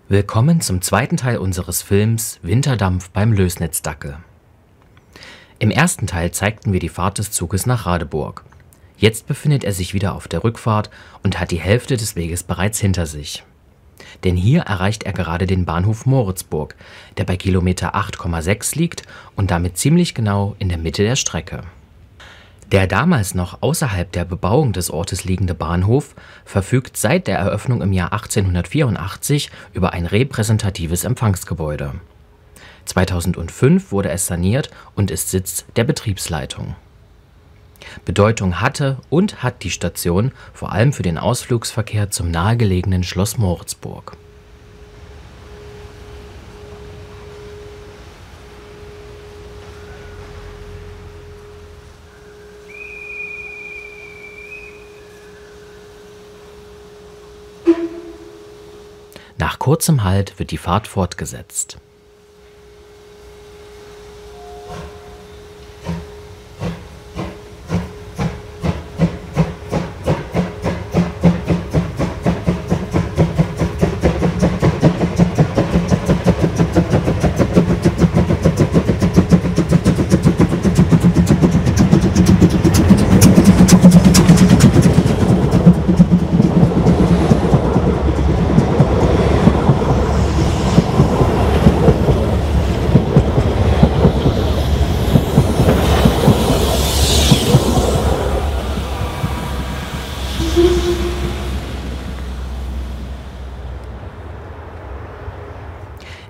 Willkommen zum zweiten Teil unseres Films Winterdampf beim Lößnitz-Dackel. Im ersten Teil zeigten wir die Fahrt des Zuges nach Radeburg. Jetzt befindet er sich wieder auf der Rückfahrt und hat die Hälfte des Weges bereits hinter sich. Denn hier erreicht er gerade den Bahnhof Moritzburg, der bei Kilometer 8,6 liegt und damit ziemlich genau in der Mitte der Strecke. Der damals noch außerhalb der Bebauung des Ortes liegende Bahnhof verfügt seit der Eröffnung im Jahr 1884 über ein repräsentatives Empfangsgebäude. 2005 wurde es saniert und ist Sitz der Betriebsleitung. Bedeutung hatte und hat die Station vor allem für den Ausflugsverkehr zum nahegelegenen Schloss Moritzburg. Nach kurzem Halt wird die Fahrt fortgesetzt.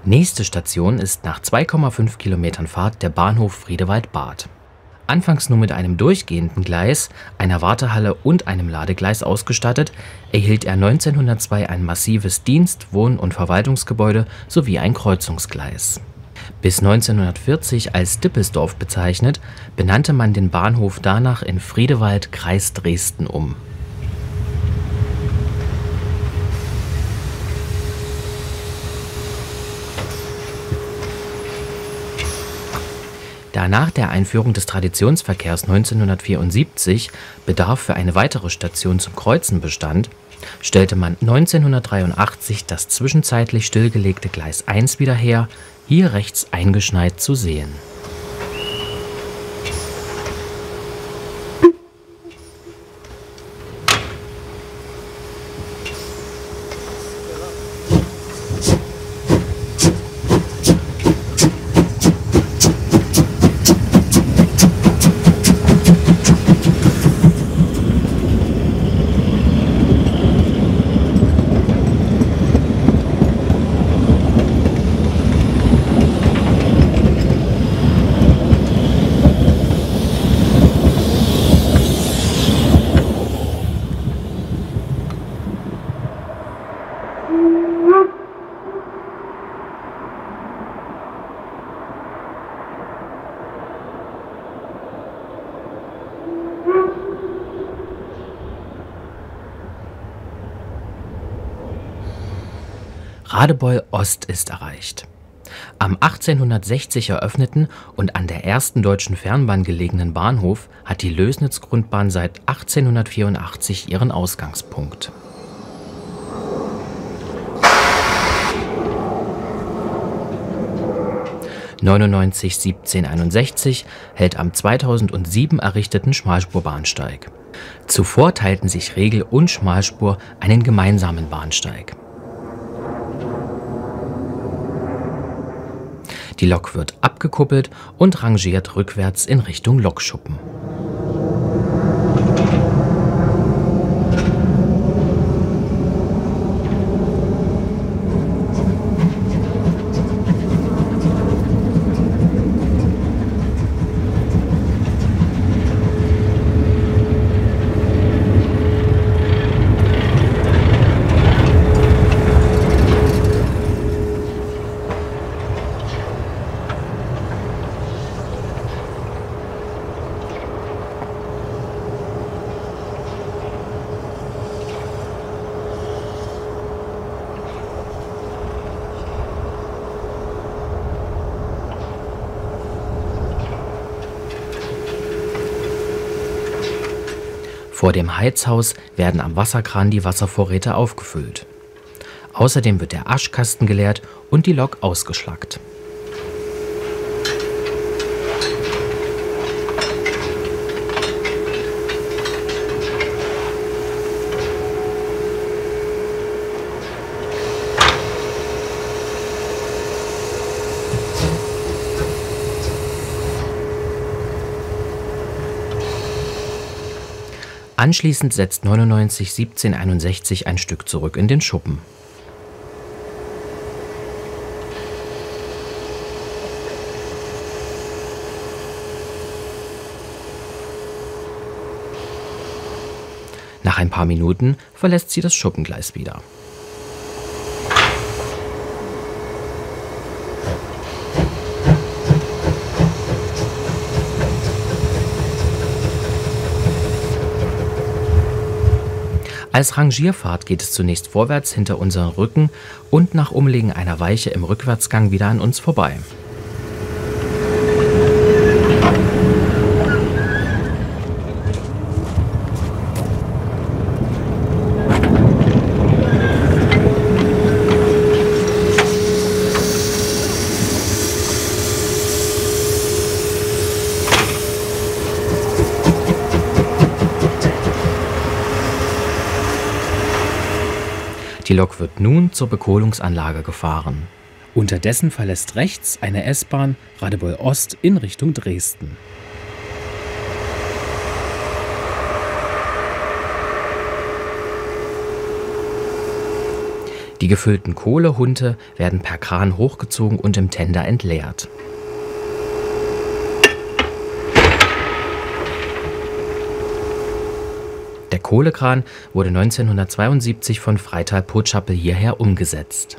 Nächste Station ist nach 2,5 Kilometern Fahrt der Bahnhof Friedewald-Bad. Anfangs nur mit einem durchgehenden Gleis, einer Wartehalle und einem Ladegleis ausgestattet, erhielt er 1902 ein massives Dienst-, Wohn- und Verwaltungsgebäude sowie ein Kreuzungsgleis. Bis 1940 als Dippelsdorf bezeichnet, benannte man den Bahnhof danach in Friedewald, Kreis Dresden um. Da nach der Einführung des Traditionsverkehrs 1974 Bedarf für eine weitere Station zum Kreuzen bestand, stellte man 1983 das zwischenzeitlich stillgelegte Gleis 1 wieder her, hier rechts eingeschneit zu sehen. Radebeul Ost ist erreicht. Am 1860 eröffneten und an der ersten Deutschen Fernbahn gelegenen Bahnhof hat die Lößnitz-Grundbahn seit 1884 ihren Ausgangspunkt. (99 1761) hält am 2007 errichteten Schmalspurbahnsteig. Zuvor teilten sich Regel und Schmalspur einen gemeinsamen Bahnsteig. Die Lok wird abgekuppelt und rangiert rückwärts in Richtung Lokschuppen. Vor dem Heizhaus werden am Wasserkran die Wasservorräte aufgefüllt. Außerdem wird der Aschkasten geleert und die Lok ausgeschlackt. Anschließend setzt 99 1761 ein Stück zurück in den Schuppen. Nach ein paar Minuten verlässt sie das Schuppengleis wieder. Als Rangierfahrt geht es zunächst vorwärts hinter unseren Rücken und nach Umlegen einer Weiche im Rückwärtsgang wieder an uns vorbei. Die Lok wird nun zur Bekohlungsanlage gefahren. Unterdessen verlässt rechts eine S-Bahn Radebeul Ost in Richtung Dresden. Die gefüllten Kohlehunte werden per Kran hochgezogen und im Tender entleert. Der Kohlekran wurde 1972 von Freital-Potschappel hierher umgesetzt.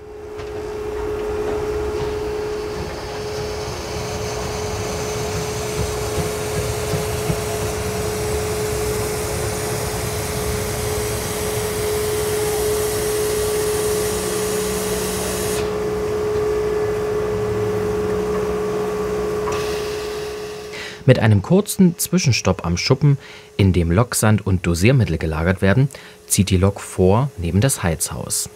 Mit einem kurzen Zwischenstopp am Schuppen, in dem Loksand und Dosiermittel gelagert werden, zieht die Lok vor neben das Heizhaus.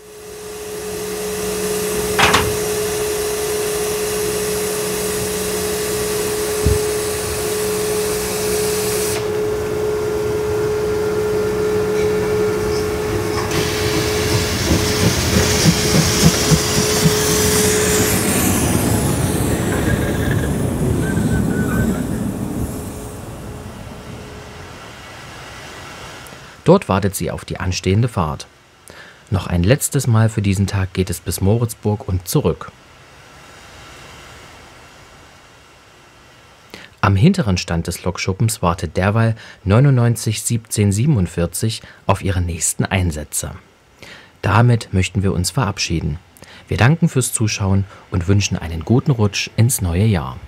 Dort wartet sie auf die anstehende Fahrt. Noch ein letztes Mal für diesen Tag geht es bis Moritzburg und zurück. Am hinteren Stand des Lokschuppens wartet derweil 99 1747 auf ihre nächsten Einsätze. Damit möchten wir uns verabschieden. Wir danken fürs Zuschauen und wünschen einen guten Rutsch ins neue Jahr.